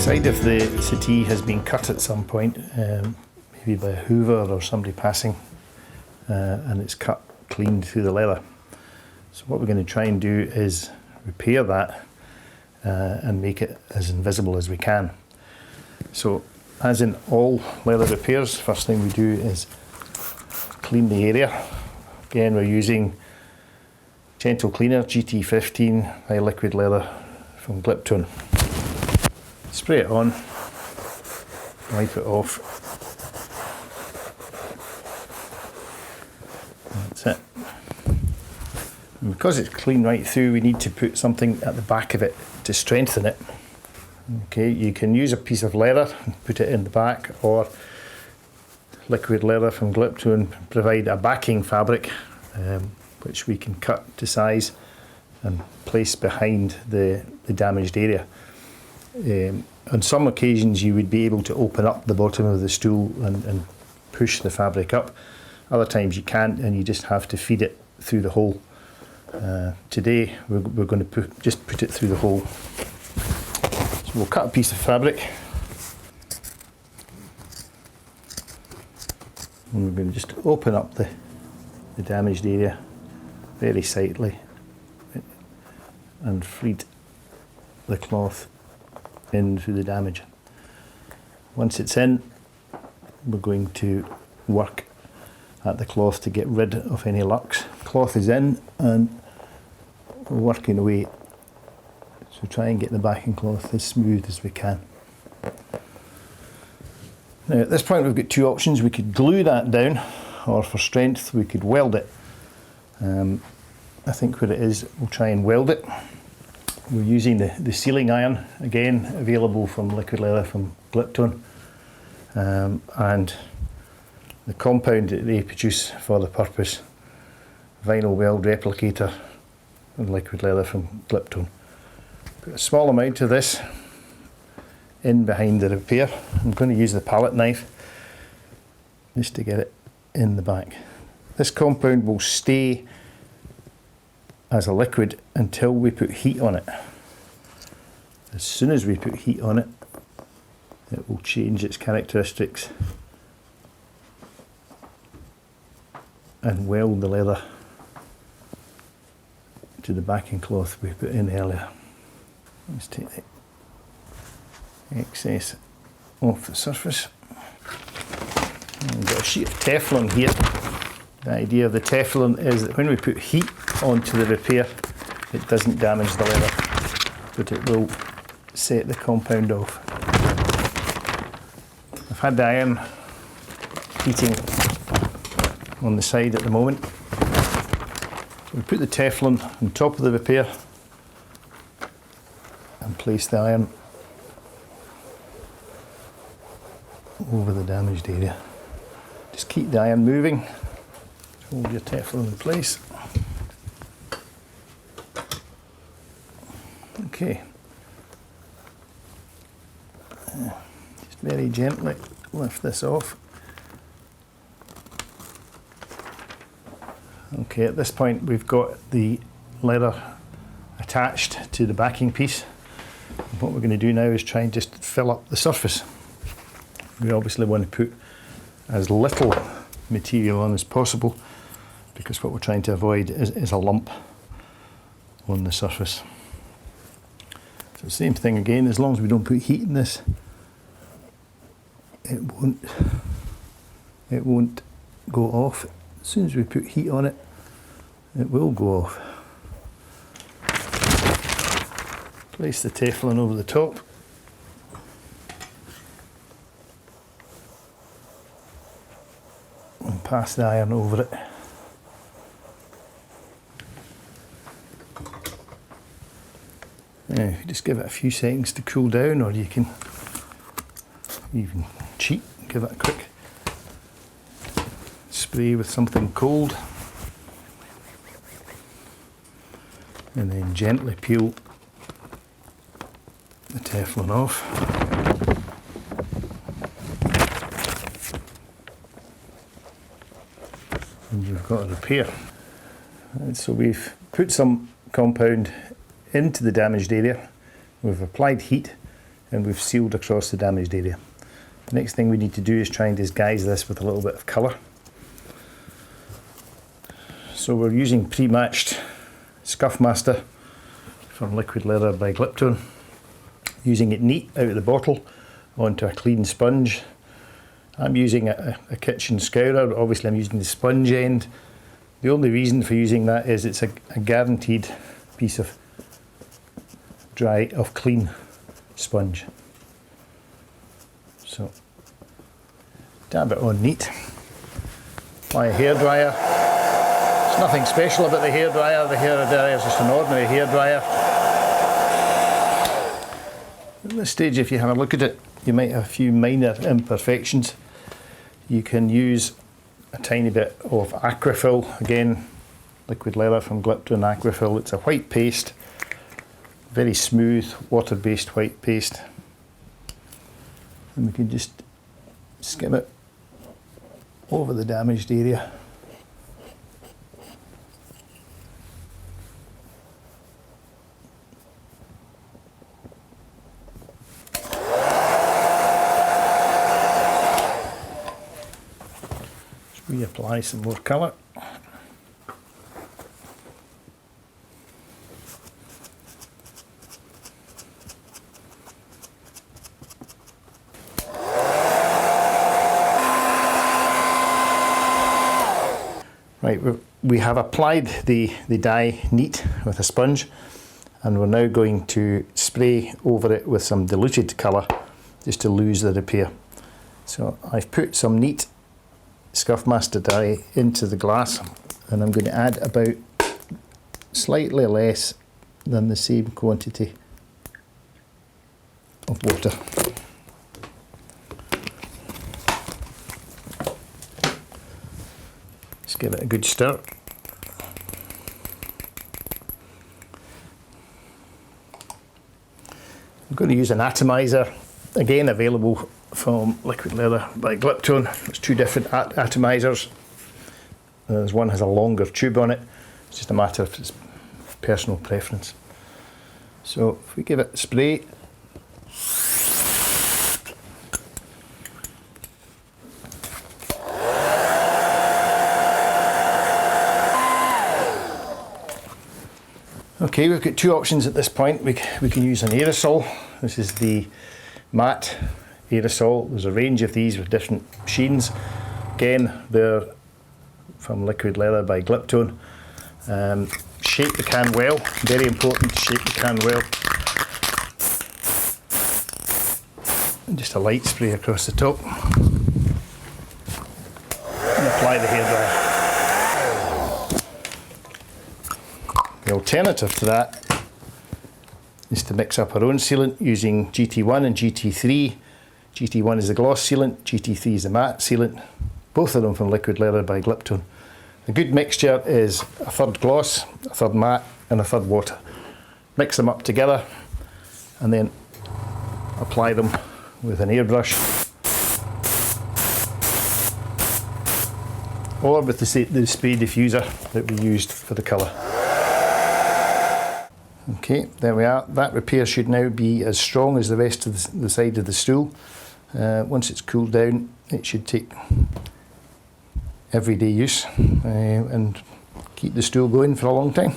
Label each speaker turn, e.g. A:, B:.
A: side of the settee has been cut at some point, maybe by a hoover or somebody passing, and it's cut clean through the leather. So what we're going to try and do is repair that and make it as invisible as we can. So as in all leather repairs, first thing we do is clean the area. Again, we're using Gentle Cleaner GT15 high liquid leather from Gliptone. Spray it on, wipe it off. That's it. And because it's clean right through, we need to put something at the back of it to strengthen it. Okay, you can use a piece of leather and put it in the back, or liquid leather from Gliptone provide a backing fabric which we can cut to size and place behind the damaged area. On some occasions you would be able to open up the bottom of the stool and push the fabric up. Other times you can't, and you just have to feed it through the hole. Today we're going to just put it through the hole. So we'll cut a piece of fabric and we're going to just open up the damaged area very slightly and feed the cloth in through the damage. Once it's in, we're going to work at the cloth to get rid of any lucks. Cloth is in and we're working away, so try and get the backing cloth as smooth as we can. Now at this point we've got two options. We could glue that down, or for strength we could weld it. I think where it is, we'll try and weld it. We're using the sealing iron, again available from Liquid Leather from Gliptone, and the compound that they produce for the purpose, Vinyl Weld Replicator and Liquid Leather from Gliptone. Put a small amount of this in behind the repair. I'm going to use the palette knife just to get it in the back. This compound will stay as a liquid until we put heat on it. As soon as we put heat on it, it will change its characteristics and weld the leather to the backing cloth we put in earlier. Let's take the excess off the surface. We've got a sheet of Teflon here. The idea of the Teflon is that when we put heat onto the repair, it doesn't damage the leather, but it will set the compound off. I've had the iron heating on the side at the moment. So we put the Teflon on top of the repair and place the iron over the damaged area. Just keep the iron moving. Hold your Teflon in place. Okay. Just very gently lift this off. Okay, at this point we've got the leather attached to the backing piece. And what we're going to do now is try and just fill up the surface. We obviously want to put as little material on as possible, because what we're trying to avoid is a lump on the surface. So same thing again, as long as we don't put heat in this, it won't go off. As soon as we put heat on it, it will go off. Place the Teflon over the top. And pass the iron over it. Now, you just give it a few seconds to cool down, or you can even cheat, give it a quick spray with something cold, and then gently peel the Teflon off. And you've got a repair. And so we've put some compound into the damaged area, we've applied heat, and we've sealed across the damaged area. The next thing we need to do is try and disguise this with a little bit of colour. So we're using pre-matched Scuff Master from Liquid Leather by Gliptone. Using it neat out of the bottle onto a clean sponge. I'm using a kitchen scourer, obviously I'm using the sponge end. The only reason for using that is it's a guaranteed piece of clean sponge. So dab it on neat. Apply a hairdryer. There's nothing special about the hairdryer. The hairdryer is just an ordinary hairdryer. At this stage, if you have a look at it, you might have a few minor imperfections. You can use a tiny bit of Aquafil, again, Liquid Leather from Gliptone Aquafil. It's a white paste, very smooth, water-based white paste. And we can just skim it over the damaged area. Reapply some more colour. Right, we have applied the dye neat with a sponge, and we're now going to spray over it with some diluted colour just to lose the repair. So I've put some neat Scuff Master dye into the glass, and I'm going to add about slightly less than the same quantity of water. Just give it a good stir. I'm going to use an atomizer, again available from Liquid Leather by Gliptone. There's two different atomizers. There's one has a longer tube on it. It's just a matter of its personal preference. So if we give it a spray, okay, we've got two options at this point. We can use an aerosol. This is the matte aerosol. There's a range of these with different sheens. Again, they're from Liquid Leather by Gliptone. Shake the can well, very important to shake the can well. And just a light spray across the top. And apply the hairdryer. The alternative to that is to mix up our own sealant using GT1 and GT3. GT1 is the gloss sealant, GT3 is the matte sealant, both of them from Liquid Leather by Gliptone. A good mixture is a third gloss, a third matte and a third water. Mix them up together and then apply them with an airbrush or with the spray diffuser that we used for the colour. Okay, there we are. That repair should now be as strong as the rest of the side of the stool. Once it's cooled down, it should take everyday use and keep the stool going for a long time.